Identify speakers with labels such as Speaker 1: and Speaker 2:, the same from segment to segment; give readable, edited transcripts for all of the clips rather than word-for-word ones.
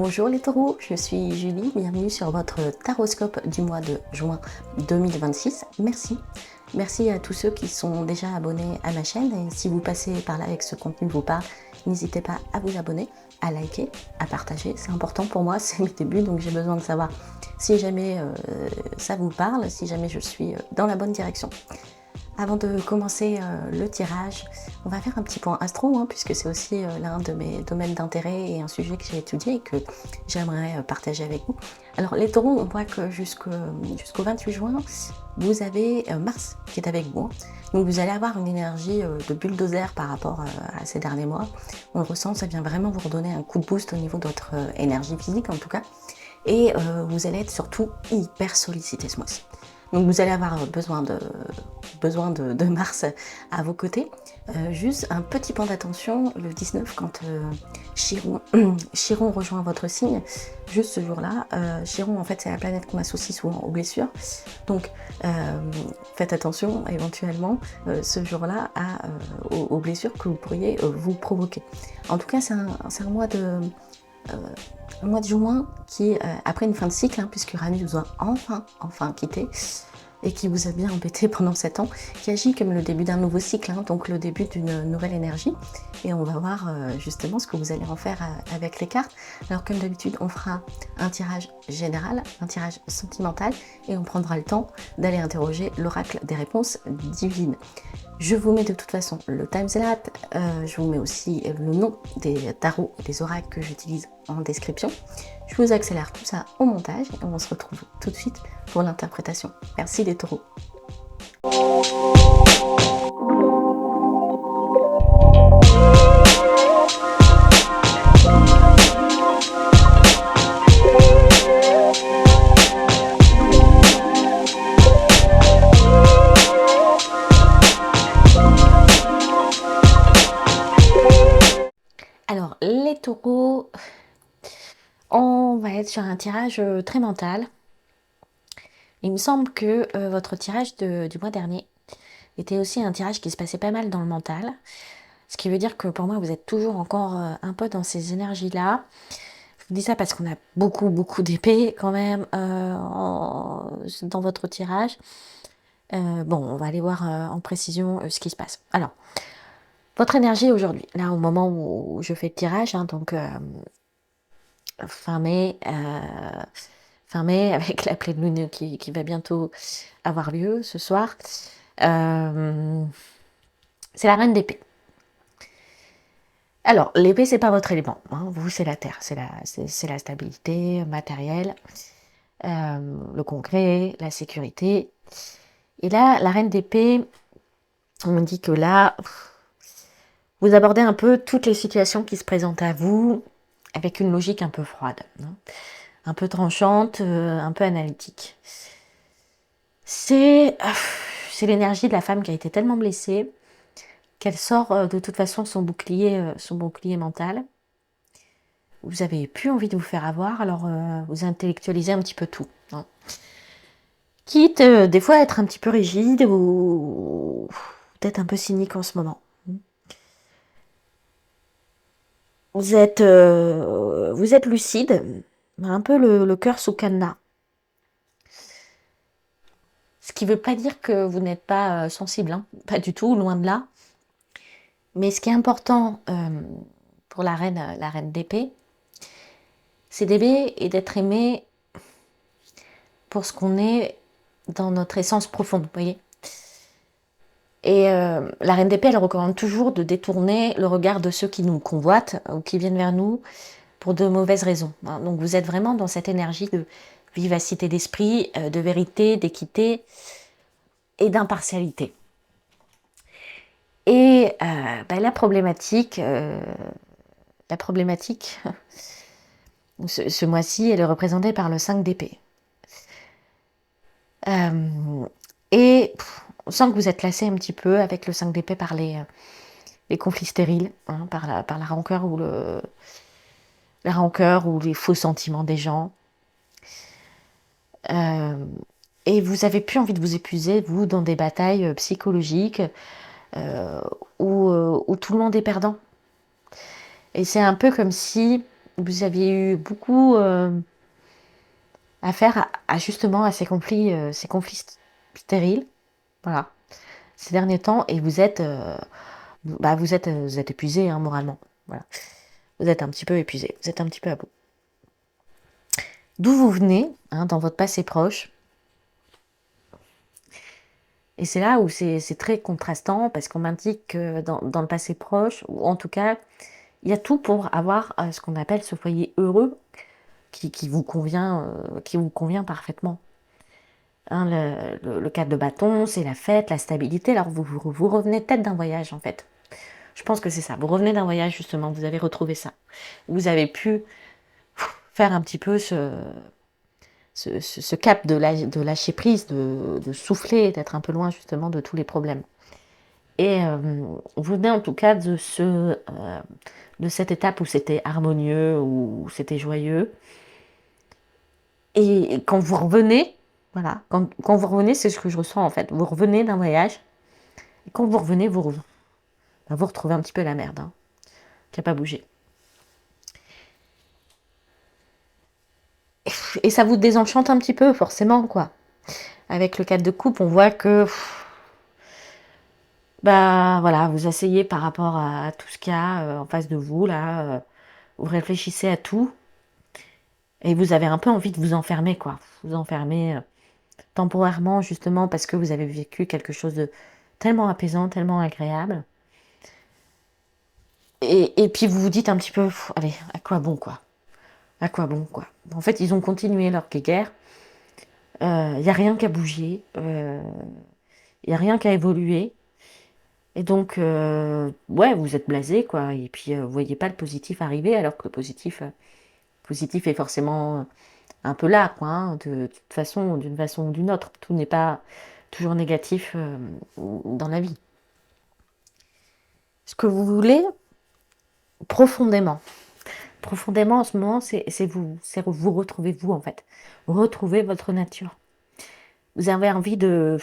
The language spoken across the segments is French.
Speaker 1: Bonjour les taureaux, je suis Julie, bienvenue sur votre taroscope du mois de juin 2026. Merci à tous ceux qui sont déjà abonnés à ma chaîne et si vous passez par là avec ce contenu vous parle, n'hésitez pas à vous abonner, à liker, à partager, c'est important pour moi, c'est le début donc j'ai besoin de savoir si jamais ça vous parle, si jamais je suis dans la bonne direction. Avant de commencer le tirage, on va faire un petit point astro, puisque c'est aussi l'un de mes domaines d'intérêt et un sujet que j'ai étudié et que j'aimerais partager avec vous. Alors les taureaux, on voit que jusqu'au 28 juin, vous avez Mars qui est avec vous. Donc vous allez avoir une énergie de bulldozer par rapport à ces derniers mois. On le ressent, ça vient vraiment vous redonner un coup de boost au niveau de votre énergie physique en tout cas. Et vous allez être surtout hyper sollicité ce mois-ci. Donc vous allez avoir besoin de Mars à vos côtés. Juste un petit point d'attention, le 19, quand Chiron rejoint votre signe, juste ce jour-là, Chiron en fait c'est la planète qu'on associe souvent aux blessures. Donc faites attention éventuellement ce jour-là aux blessures que vous pourriez vous provoquer. En tout cas c'est un mois de... un mois de juin qui, après une fin de cycle, puisque Uranus vous a enfin quitté, et qui vous a bien embêté pendant 7 ans, qui agit comme le début d'un nouveau cycle, donc le début d'une nouvelle énergie. Et on va voir justement ce que vous allez en faire avec les cartes. Alors comme d'habitude, on fera un tirage général, un tirage sentimental, et on prendra le temps d'aller interroger l'oracle des réponses divines. Je vous mets de toute façon le timeslap, je vous mets aussi le nom des tarots et des oracles que j'utilise en description. Je vous accélère tout ça au montage et on se retrouve tout de suite pour l'interprétation. Merci les taureaux. Alors les taureaux, on va être sur un tirage très mental. Il me semble que votre tirage du mois dernier était aussi un tirage qui se passait pas mal dans le mental. Ce qui veut dire que pour moi, vous êtes toujours encore un peu dans ces énergies-là. Je vous dis ça parce qu'on a beaucoup d'épées quand même dans votre tirage. Bon, on va aller voir en précision ce qui se passe. Alors, votre énergie aujourd'hui, là au moment où je fais le tirage, donc fin mai, avec la pleine lune qui va bientôt avoir lieu ce soir. C'est la reine d'épée. Alors, l'épée, c'est pas votre élément. Vous, c'est la terre. C'est la stabilité matérielle, le concret, la sécurité. Et là, la reine d'épée, on me dit que là, vous abordez un peu toutes les situations qui se présentent à vous avec une logique un peu froide, un peu tranchante, un peu analytique. C'est l'énergie de la femme qui a été tellement blessée qu'elle sort de toute façon son bouclier mental. Vous avez plus envie de vous faire avoir, alors vous intellectualisez un petit peu tout. Quitte des fois à être un petit peu rigide ou peut-être un peu cynique en ce moment. Vous êtes lucide, un peu le cœur sous cadenas. Ce qui ne veut pas dire que vous n'êtes pas sensible, pas du tout, loin de là. Mais ce qui est important pour la reine d'épée, c'est d'aimer et d'être aimé pour ce qu'on est dans notre essence profonde, vous voyez. Et la reine d'épée, elle recommande toujours de détourner le regard de ceux qui nous convoitent ou qui viennent vers nous pour de mauvaises raisons. Donc vous êtes vraiment dans cette énergie de vivacité d'esprit, de vérité, d'équité et d'impartialité. Et la problématique ce mois-ci, elle est représentée par le 5 d'épée. Et on sent que vous êtes lassé un petit peu avec le 5 d'épée par les conflits stériles, par la rancœur ou les faux sentiments des gens. Et vous avez plus envie de vous épuiser, vous, dans des batailles psychologiques où tout le monde est perdant. Et c'est un peu comme si vous aviez eu beaucoup affaire justement à ces conflits stériles, voilà, ces derniers temps, et vous êtes vous êtes épuisé, hein, moralement. Voilà. Vous êtes un petit peu épuisé, vous êtes un petit peu à bout. D'où vous venez, hein, dans votre passé proche. Et c'est là où c'est très contrastant, parce qu'on m'indique que dans le passé proche, ou en tout cas, il y a tout pour avoir ce qu'on appelle ce foyer heureux qui vous convient parfaitement. Hein, le cadre de bâton, c'est la fête, la stabilité. Alors vous revenez peut-être d'un voyage, en fait. Je pense que c'est ça. Vous revenez d'un voyage, justement, vous avez retrouvé ça. Vous avez pu faire un petit peu ce cap de lâcher prise, de souffler, d'être un peu loin, justement, de tous les problèmes. Et vous venez en tout cas de cette étape où c'était harmonieux, où c'était joyeux. Et quand vous revenez, voilà, quand vous revenez, c'est ce que je ressens en fait. Vous revenez d'un voyage, et quand vous revenez, vous retrouvez un petit peu la merde, hein, qui n'a pas bougé. Et ça vous désenchante un petit peu, forcément, quoi. Avec le cadre de coupe, on voit que, bah voilà, vous asseyez par rapport à tout ce qu'il y a en face de vous, là. Vous réfléchissez à tout, et vous avez un peu envie de vous enfermer, quoi. Vous enfermer temporairement, justement, parce que vous avez vécu quelque chose de tellement apaisant, tellement agréable. Et puis vous vous dites un petit peu, allez, à quoi bon, quoi? À quoi bon, quoi? En fait, ils ont continué leur guerre. Il n'y a rien qui a bougé. Il n'y a rien qui a évolué. Et donc, ouais, vous êtes blasé, quoi. Et puis, vous voyez pas le positif arriver, alors que le positif est forcément un peu là, quoi, hein, toute façon, d'une façon ou d'une autre. Tout n'est pas toujours négatif dans la vie. Ce que vous voulez, profondément, en ce moment, c'est vous retrouver vous, en fait. Retrouver votre nature. Vous avez envie de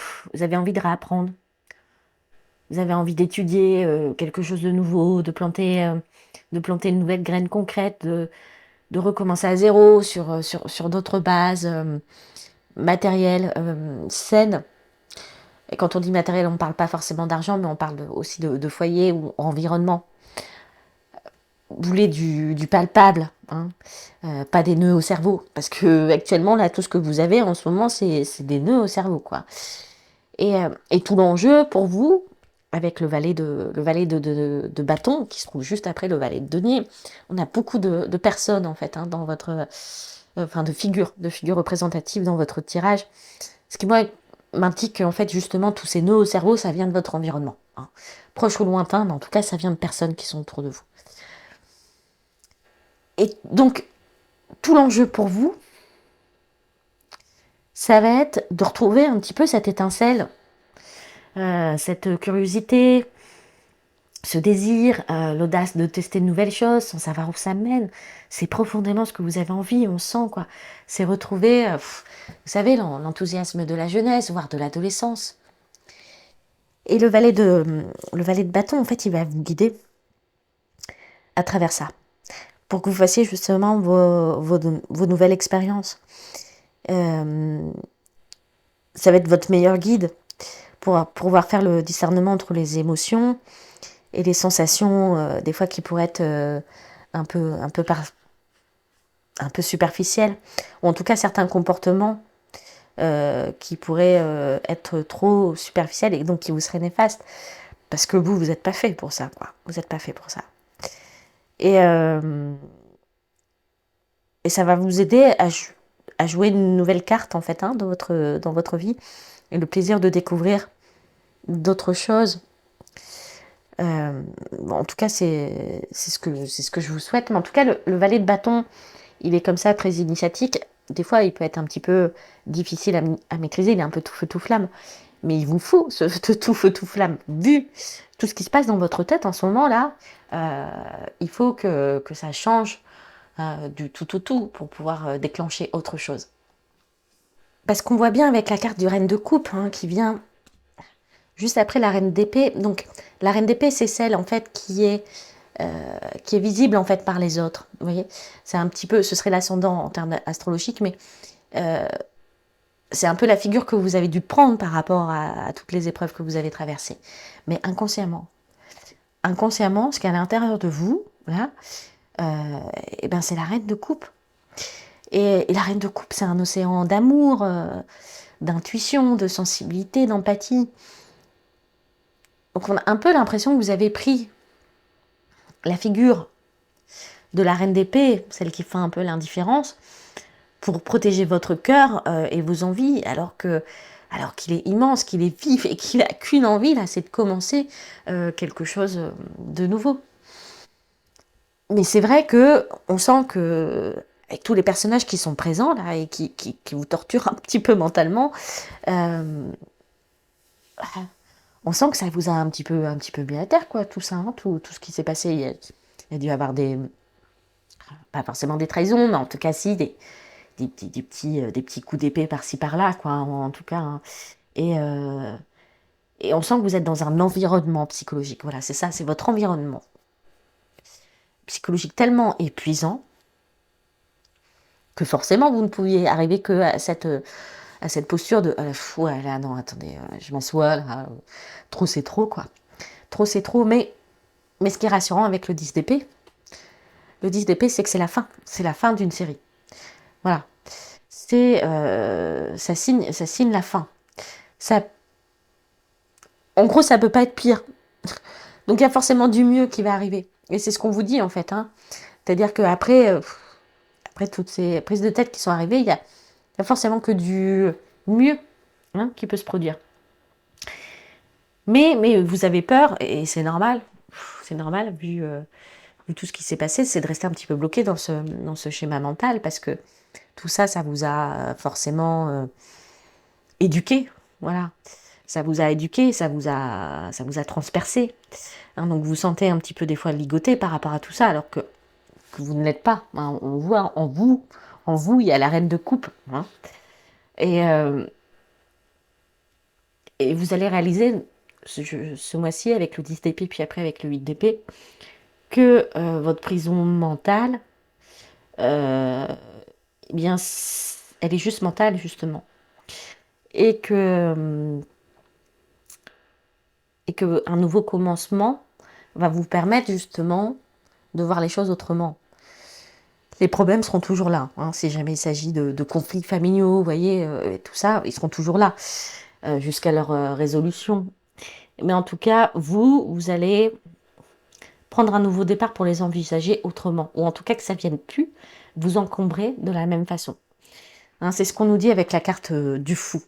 Speaker 1: réapprendre. Vous avez envie d'étudier quelque chose de nouveau, de planter une nouvelle graine concrète, de recommencer à zéro sur d'autres bases matérielles, saines. Et quand on dit matériel, on ne parle pas forcément d'argent, mais on parle aussi de foyer ou environnement. Vous voulez du palpable, hein, pas des nœuds au cerveau. Parce que actuellement, là, tout ce que vous avez en ce moment, c'est des nœuds au cerveau, quoi. Et tout l'enjeu pour vous, avec le valet de bâton, qui se trouve juste après le valet de denier, on a beaucoup de personnes, en fait, hein, dans votre... de figures représentatives dans votre tirage. Ce qui, moi, m'indique qu'en fait, justement, tous ces nœuds au cerveau, ça vient de votre environnement, hein. Proche ou lointain, mais en tout cas, ça vient de personnes qui sont autour de vous. Et donc, tout l'enjeu pour vous, ça va être de retrouver un petit peu cette étincelle, cette curiosité, ce désir, l'audace de tester de nouvelles choses sans savoir où ça mène. C'est profondément ce que vous avez envie, on sent, quoi. C'est retrouver, vous savez, l'enthousiasme de la jeunesse, voire de l'adolescence. Et le valet de bâton, en fait, il va vous guider à travers ça, pour que vous fassiez justement vos nouvelles expériences. Ça va être votre meilleur guide pour pouvoir faire le discernement entre les émotions et les sensations, des fois qui pourraient être un peu superficielles, ou en tout cas certains comportements qui pourraient être trop superficiels et donc qui vous seraient néfastes, parce que vous n'êtes pas fait pour ça, quoi. Vous n'êtes pas fait pour ça. Et ça va vous aider à jouer une nouvelle carte, en fait, hein, dans votre vie, et le plaisir de découvrir d'autres choses. En tout cas, c'est ce que je vous souhaite. Mais en tout cas, le valet de bâton, il est comme ça, très initiatique. Des fois, il peut être un petit peu difficile à maîtriser. Il est un peu tout feu, tout flamme. Mais il vous faut ce tout feu, tout flamme. Vu tout ce qui se passe dans votre tête en ce moment-là, il faut que ça change du tout pour pouvoir déclencher autre chose. Parce qu'on voit bien avec la carte du reine de coupe, hein, qui vient juste après la reine d'épée. Donc, la reine d'épée, c'est celle, en fait, qui est qui est visible en fait par les autres. Vous voyez, c'est un petit peu, ce serait l'ascendant en termes astrologiques, mais c'est un peu la figure que vous avez dû prendre par rapport à toutes les épreuves que vous avez traversées. Mais inconsciemment, ce qu'il y a à l'intérieur de vous, là, et ben c'est la reine de coupe. Et la reine de coupe, c'est un océan d'amour, d'intuition, de sensibilité, d'empathie. Donc on a un peu l'impression que vous avez pris la figure de la reine d'épée, celle qui fait un peu l'indifférence, pour protéger votre cœur et vos envies, alors qu'il est immense, qu'il est vif et qu'il n'a qu'une envie, là, c'est de commencer quelque chose de nouveau. Mais c'est vrai que on sent que, avec tous les personnages qui sont présents, là, et qui vous torturent un petit peu mentalement, euh, on sent que ça vous a un petit peu mis à terre, quoi, tout ça, hein, tout ce qui s'est passé. Il y a dû y avoir pas forcément des trahisons, mais en tout cas, si, des petits coups d'épée par-ci par-là, quoi, en tout cas. Hein. Et, euh, et on sent que vous êtes dans un environnement psychologique. Voilà, c'est ça, c'est votre environnement psychologique tellement épuisant que forcément, vous ne pouviez arriver que à cette posture de ouais, là, non, attendez, je m'assois, là, trop c'est trop, quoi. Trop c'est trop, mais ce qui est rassurant avec le 10 d'épée, c'est que c'est la fin d'une série. Voilà. Ça signe la fin. Ça, en gros, ça peut pas être pire. Donc il y a forcément du mieux qui va arriver. Et c'est ce qu'on vous dit en fait. Hein. C'est-à-dire qu'après après toutes ces prises de tête qui sont arrivées, il y a forcément que du mieux qui peut se produire. Mais vous avez peur, et c'est normal. C'est normal, vu tout ce qui s'est passé, c'est de rester un petit peu bloqué dans ce schéma mental, parce que tout ça, ça vous a forcément éduqué. Voilà. Ça vous a éduqué, ça vous a transpercé. Hein, donc vous vous sentez un petit peu des fois ligoté par rapport à tout ça, alors que vous ne l'êtes pas. Hein. On voit en vous, il y a la reine de coupe. Hein. Et, euh, et vous allez réaliser ce mois-ci avec le 10 d'épée, puis après avec le 8 d'épée, que votre prison mentale, euh, eh bien, elle est juste mentale, justement. Et un nouveau commencement va vous permettre justement de voir les choses autrement. Les problèmes seront toujours là, hein, si jamais il s'agit de conflits familiaux, vous voyez, et tout ça, ils seront toujours là, jusqu'à leur résolution. Mais en tout cas, vous allez prendre un nouveau départ pour les envisager autrement, ou en tout cas que ça ne vienne plus vous encombrer de la même façon. Hein, c'est ce qu'on nous dit avec la carte du fou.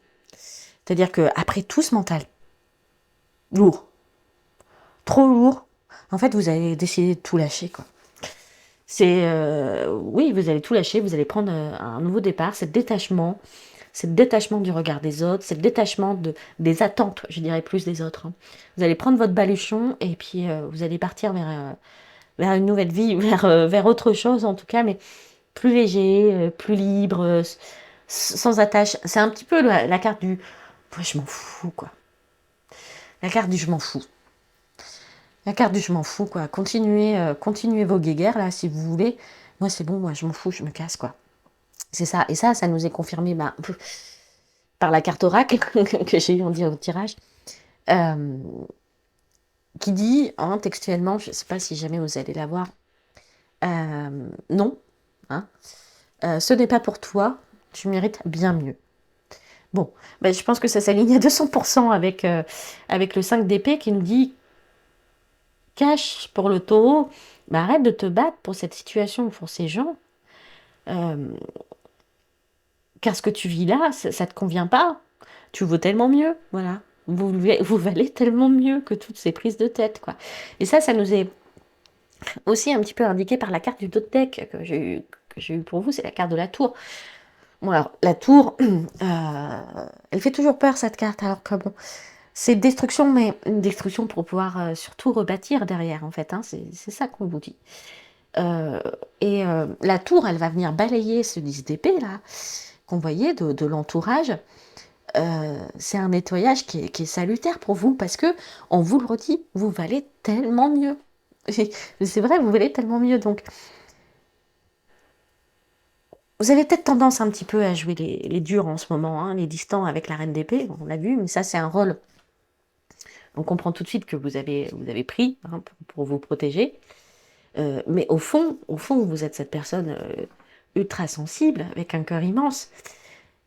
Speaker 1: C'est-à-dire qu'après tout ce mental, lourd, trop lourd, en fait, vous allez décider de tout lâcher, quoi. Oui, vous allez tout lâcher, vous allez prendre un nouveau départ, c'est le détachement du regard des autres, c'est le détachement des attentes, je dirais plus des autres. Hein. Vous allez prendre votre baluchon et puis vous allez partir vers une nouvelle vie, vers autre chose en tout cas, mais plus léger, plus libre, sans attache. C'est un petit peu la carte du ouais, je m'en fous, quoi. La carte du je m'en fous. La carte du je m'en fous, quoi. Continuez vos guéguerres, là, si vous voulez. Moi, c'est bon, moi, je m'en fous, je me casse, quoi. C'est ça. Et ça nous est confirmé par la carte oracle que j'ai eu en tirage, euh, qui dit, hein, textuellement, je ne sais pas si jamais vous allez la voir, non, hein, ce n'est pas pour toi, tu mérites bien mieux. Bon, ben, je pense que ça s'aligne à 200% avec le 5 d'épée qui nous dit cache pour le taureau, ben, arrête de te battre pour cette situation, pour ces gens, euh, car ce que tu vis là, ça ne te convient pas. Tu vaux tellement mieux, voilà. Vous valez tellement mieux que toutes ces prises de tête, quoi. Et ça nous est aussi un petit peu indiqué par la carte du deck que j'ai eu pour vous, c'est la carte de la tour. Bon, alors, la tour, elle fait toujours peur, cette carte, alors que bon, c'est destruction, mais une destruction pour pouvoir surtout rebâtir derrière, en fait, hein, c'est ça qu'on vous dit. Euh, la tour, elle va venir balayer ce 10 d'épée, là, qu'on voyait de l'entourage. C'est un nettoyage qui est salutaire pour vous, parce que, on vous le redit, vous valez tellement mieux. C'est vrai, vous verrez tellement mieux. Donc, vous avez peut-être tendance un petit peu à jouer les durs en ce moment, hein, les distants avec la reine d'épée, on l'a vu, mais ça, c'est un rôle. On comprend tout de suite que vous avez pris, hein, pour vous protéger. Mais au fond, vous êtes cette personne ultra sensible, avec un cœur immense,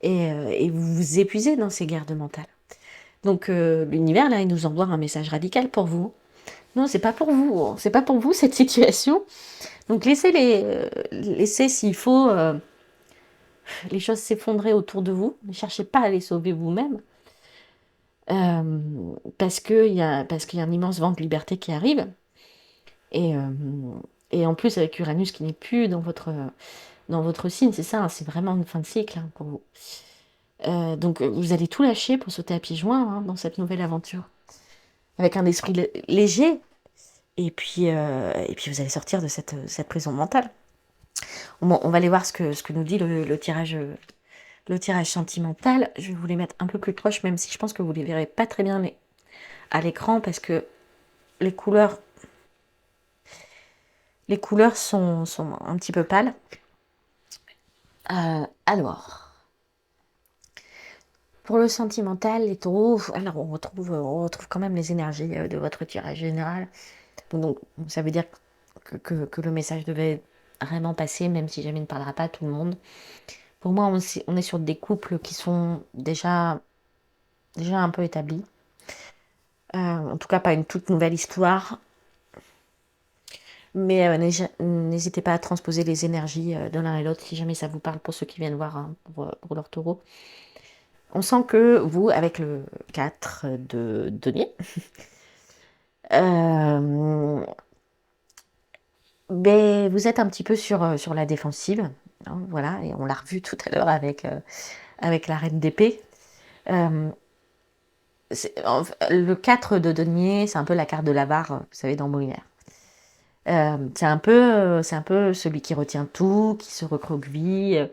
Speaker 1: et vous vous épuisez dans ces gardes mentales. Donc l'univers, là, il nous envoie un message radical pour vous. Non, c'est pas pour vous, hein. C'est pas pour vous cette situation. Donc laissez s'il faut les choses s'effondrer autour de vous. Ne cherchez pas à les sauver vous-même. Parce qu'il y a un immense vent de liberté qui arrive. Et, euh, et en plus, avec Uranus qui n'est plus dans votre signe, c'est ça, hein, c'est vraiment une fin de cycle, hein, pour vous. Donc vous allez tout lâcher pour sauter à pieds joints, hein, dans cette nouvelle aventure. Avec un esprit léger, et puis vous allez sortir de cette prison mentale. On va aller voir ce que nous dit le tirage sentimental. Je vais vous les mettre un peu plus proches, même si je pense que vous ne les verrez pas très bien à l'écran, parce que les couleurs sont un petit peu pâles. Alors, pour le sentimental, les taureaux, alors on retrouve quand même les énergies de votre tirage général. Donc, ça veut dire que le message devait vraiment passer, même si jamais il ne parlera pas à tout le monde. Pour moi, on est sur des couples qui sont déjà un peu établis. En tout cas, pas une toute nouvelle histoire. Mais n'hésitez pas à transposer les énergies de l'un et l'autre si jamais ça vous parle, pour ceux qui viennent voir, hein, pour leur taureau. On sent que vous, avec le 4 de denier, ben, vous êtes un petit peu sur la défensive, hein, voilà, et on l'a revu tout à l'heure avec la reine d'épée. Euh, le 4 de denier, c'est un peu la carte de l'avare, vous savez, dans Molière. C'est un peu celui qui retient tout, qui se recroqueville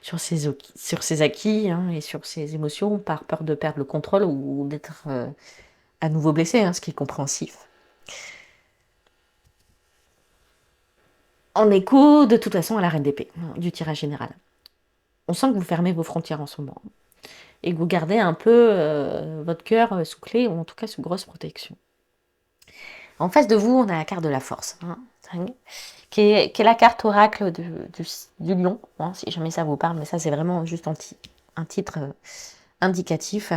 Speaker 1: sur ses acquis, hein, et sur ses émotions, par peur de perdre le contrôle ou d'être à nouveau blessé, hein, ce qui est compréhensif. En écho, de toute façon, à la reine d'épée, hein, du tirage général. On sent que vous fermez vos frontières en ce moment, et que vous gardez un peu votre cœur sous clé, ou en tout cas sous grosse protection. En face de vous, on a la carte de la force, hein, qui est la carte oracle du lion, hein, si jamais ça vous parle, mais ça c'est vraiment juste un titre indicatif.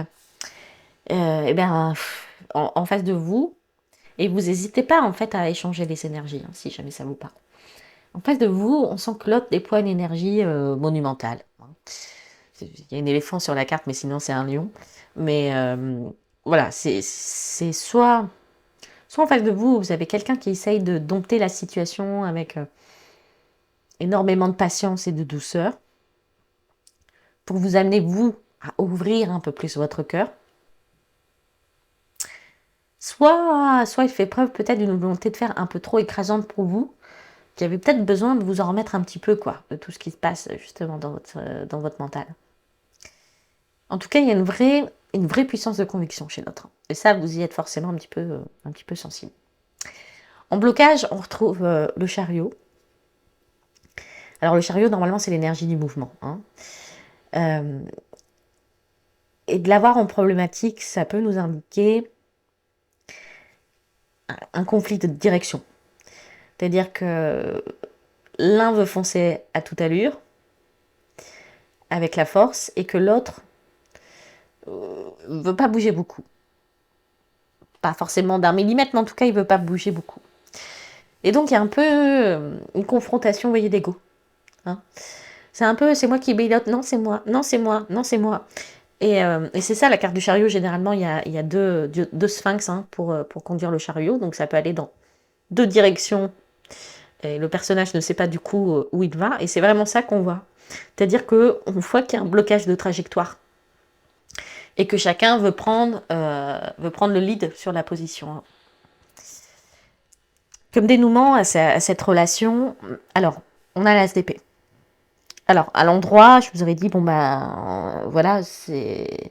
Speaker 1: Et bien, en face de vous, et vous n'hésitez pas en fait à échanger les énergies, hein, si jamais ça vous parle. En face de vous, on sent que l'autre déploie une énergie monumentale, hein. Il y a un éléphant sur la carte, mais sinon c'est un lion. Mais voilà, c'est soit en face de vous, vous avez quelqu'un qui essaye de dompter la situation avec énormément de patience et de douceur, pour vous amener, vous, à ouvrir un peu plus votre cœur. Soit il fait preuve peut-être d'une volonté de faire un peu trop écrasante pour vous, qui avait peut-être besoin de vous en remettre un petit peu, quoi, de tout ce qui se passe justement dans votre mental. En tout cas, il y a une vraie puissance de conviction chez l'autre. Et ça, vous y êtes forcément un petit peu sensible. En blocage, on retrouve le chariot. Alors le chariot, normalement, c'est l'énergie du mouvement, hein. Et de l'avoir en problématique, ça peut nous indiquer un conflit de direction. C'est-à-dire que l'un veut foncer à toute allure, avec la force, et que l'autre veut pas bouger beaucoup. Pas forcément d'un millimètre, mais en tout cas, il veut pas bouger beaucoup. Et donc, il y a un peu une confrontation, vous voyez, d'ego, hein. C'est un peu, c'est moi qui pilote, non, c'est moi, non, c'est moi, non, c'est moi. Et c'est ça, la carte du chariot. Généralement, il y a deux sphinx, hein, pour conduire le chariot. Donc, ça peut aller dans deux directions. Et le personnage ne sait pas du coup où il va. Et c'est vraiment ça qu'on voit. C'est-à-dire qu'on voit qu'il y a un blocage de trajectoire. Et que chacun veut prendre le lead sur la position. Comme dénouement à cette relation, alors, on a l'as d'épée. Alors, à l'endroit, je vous aurais dit, bon voilà, il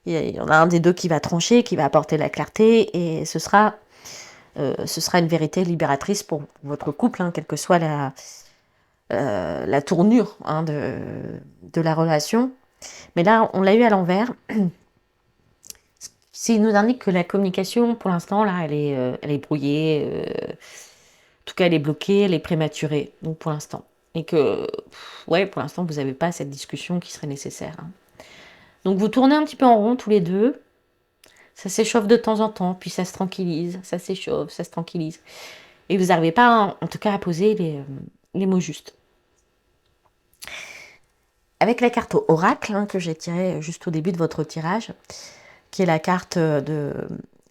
Speaker 1: y en a un des deux qui va trancher, qui va apporter la clarté, et ce sera ce sera une vérité libératrice pour votre couple, hein, quelle que soit la tournure, hein, de la relation. Mais là, on l'a eu à l'envers. S'il nous indique que la communication, pour l'instant, là, elle est brouillée. En tout cas, elle est bloquée, elle est prématurée. Donc, pour l'instant. Et que, ouais, pour l'instant, vous n'avez pas cette discussion qui serait nécessaire, hein. Donc, vous tournez un petit peu en rond tous les deux. Ça s'échauffe de temps en temps, puis ça se tranquillise. Ça s'échauffe, ça se tranquillise. Et vous n'arrivez pas, en tout cas, à poser les mots justes. Avec la carte oracle, hein, que j'ai tirée juste au début de votre tirage, qui est la carte de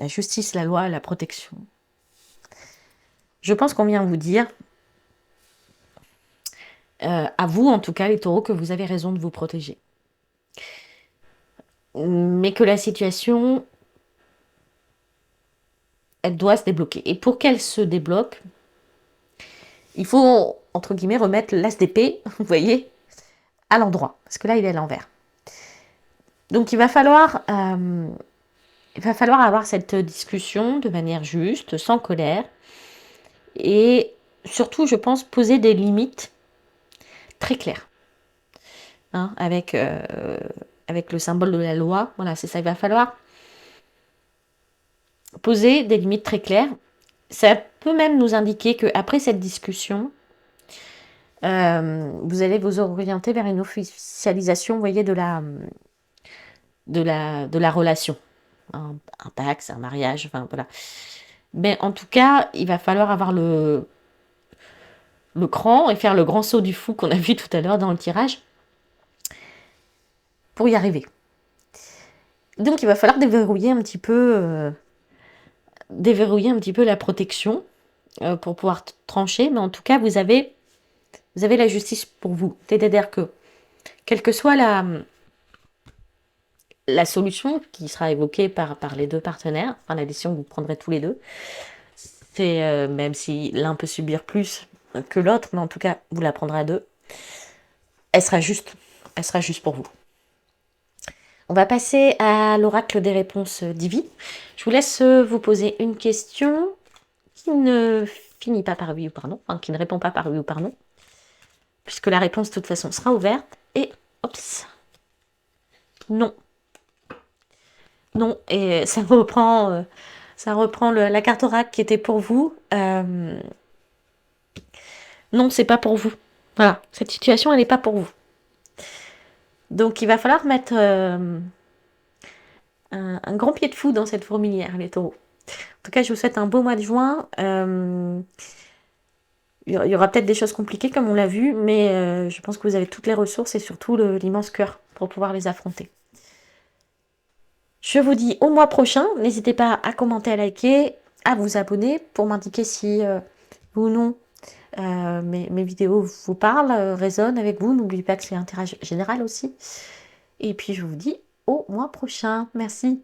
Speaker 1: la justice, la loi, la protection. Je pense qu'on vient vous dire, à vous en tout cas les taureaux, que vous avez raison de vous protéger. Mais que la situation, elle doit se débloquer. Et pour qu'elle se débloque, il faut, entre guillemets, remettre l'as d'épée, vous voyez, à l'endroit. Parce que là, il est à l'envers. Donc, il va falloir avoir cette discussion de manière juste, sans colère. Et surtout, je pense, poser des limites très claires. Hein, avec le symbole de la loi. Voilà, c'est ça. Il va falloir poser des limites très claires. Ça peut même nous indiquer qu'après cette discussion, vous allez vous orienter vers une officialisation, vous voyez, de la relation. Un pax, un mariage, enfin voilà. Mais en tout cas, il va falloir avoir le cran et faire le grand saut du fou qu'on a vu tout à l'heure dans le tirage pour y arriver. Donc il va falloir déverrouiller un petit peu la protection pour pouvoir trancher, mais en tout cas vous avez la justice pour vous. C'est-à-dire que quelle que soit la solution qui sera évoquée par les deux partenaires, enfin la décision que vous prendrez tous les deux, c'est même si l'un peut subir plus que l'autre, mais en tout cas vous la prendrez à deux, elle sera juste pour vous. On va passer à l'oracle des réponses divines. Je vous laisse vous poser une question qui ne finit pas par oui ou par non, enfin qui ne répond pas par oui ou par non, puisque la réponse de toute façon sera ouverte. Et oups, non. Non, et ça reprend la carte oracle qui était pour vous. Non, c'est pas pour vous. Voilà, cette situation, elle n'est pas pour vous. Donc, il va falloir mettre un grand pied de fou dans cette fourmilière, les taureaux. En tout cas, je vous souhaite un beau mois de juin. Il y aura peut-être des choses compliquées, comme on l'a vu, mais je pense que vous avez toutes les ressources et surtout l'immense cœur pour pouvoir les affronter. Je vous dis au mois prochain. N'hésitez pas à commenter, à liker, à vous abonner pour m'indiquer si ou non mes vidéos vous parlent, résonnent avec vous. N'oubliez pas que c'est un tirage général aussi. Et puis je vous dis au mois prochain. Merci.